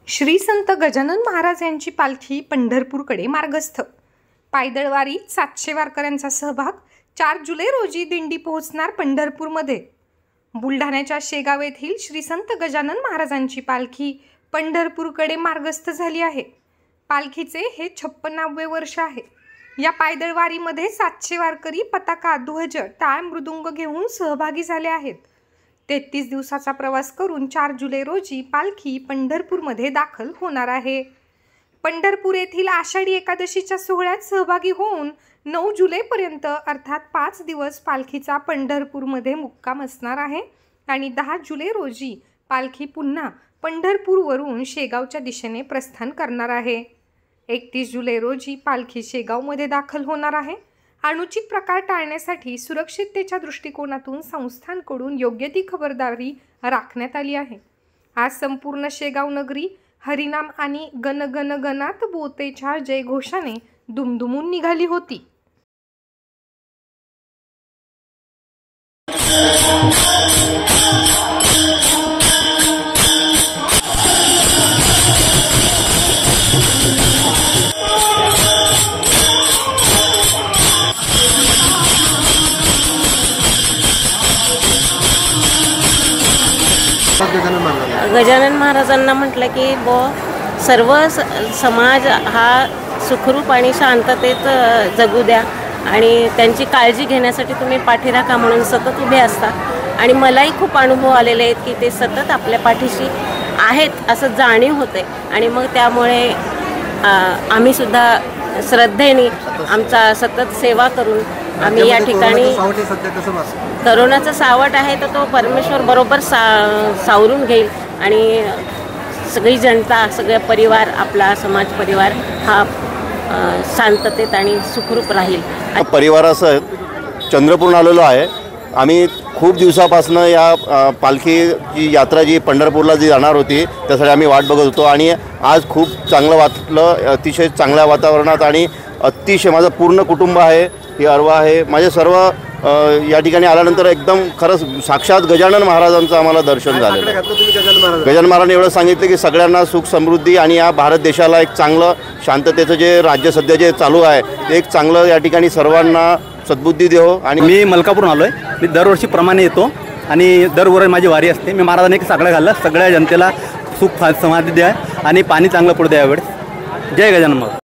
श्री संत गजानन महाराज यांची पालखी पंढरपूरकडे मार्गस्थ। पायदळ वारीत 700 वारकऱ्यांचा सहभाग। 4 जुलै रोजी दिंडी पोहोचणार पंढरपूरमध्ये। बुलढाण्याच्या शेगाव येथील श्री संत गजानन महाराजांची पालखी पंढरपूरकडे मार्गस्थ झाली आहे। पालखीचे हे 56वे वर्ष आहे। या पायदळ वारीमध्ये 700 वारकरी पताका, ध्वज, टाळ, मृदुंग घेऊन सहभागी झाले आहेत। 33 दिवसाचा प्रवास करून 4 जुलै रोजी पालखी पंढरपूरमध्ये दाखल होणार आहे। पंढरपूर येथील आषाढी एकादशीच्या सोहळ्यात सहभागी होऊन 9 जुलैपर्यंत अर्थात 5 दिवस पालखीचा पंढरपूरमध्ये मुक्काम असणार आहे आणि 10 जुलै रोजी पालखी पुन्हा पंढरपूरवरून शेगावच्या दिशेने प्रस्थान करणार आहे। 31 जुलै रोजी पालखी शेगावमध्ये दाखल होणार आहे। अनुचित प्रकार टाळण्यासाठी सुरक्षिततेच्या दृष्टिकोनातून संस्थांकडून योग्य ती खबरदारी राखण्यात आली आहे। आज संपूर्ण शेगाव नगरी हरिनाम आणि गण गण गणात बोतेच्या जयघोषाने दुमदुमून निघाली होती। गजानन महाराजांना म्हटलं की सर्व समाज हा सुखरूप आणि शांततेत जगू द्या आणि त्यांची काळजी घेण्यासाठी तुम्ही पाठीराखा म्हणून सतत उभे असता आणि मलाही खूप अनुभव आलेले आहेत की ते सतत आपल्या पाठीशी आहेत असं जाणीव होते आणि मग त्यामुळे आम्ही सुद्धा श्रद्धेने आमचा सतत सेवा करून आम्ही या ठिकाणी करोनाचं सावट आहे तर तो परमेश्वर बरोबर सावरून घेईल आणि सगळी जनता, सगळे परिवार, आपला समाज परिवार हा शांततेत आणि सुखरूप राहील। परिवारासह चंद्रपूर आलेलो आहे। आम्ही खूप दिवसापासून या पालखीची यात्रा जी पंढरपूरला जी जाणार होती त्यासाठी आम्ही वाट बघत होतो आणि आज खूप चांगलं वाटलं। अतिशय चांगल्या वातावरणात आणि अतिशय माझं पूर्ण कुटुंब आहे, ही अरवा आहे, माझे सर्व या ठिकाणी आल्यानंतर एकदम खरंच साक्षात गजानन महाराजांचं आम्हाला दर्शन झालं। गजानन महाराजांनी एवढं सांगितलं की सगळ्यांना सुख समृद्धी आणि या भारत देशाला एक चांगलं शांततेचं जे राज्य सध्या जे चालू आहे ते एक चांगलं या ठिकाणी सर्वांना सद्बुद्धी देहो। आणि मी मलकापूरून आलो आहे। मी दरवर्षीप्रमाणे येतो आणि दरवर्षी माझी वारी असते। मी महाराजांनी एक सगळं घाललं, सगळ्या जनतेला सुख समाधी द्या आणि पाणी चांगलं पडू द्या यावेळेस। जय गजानन महाराज।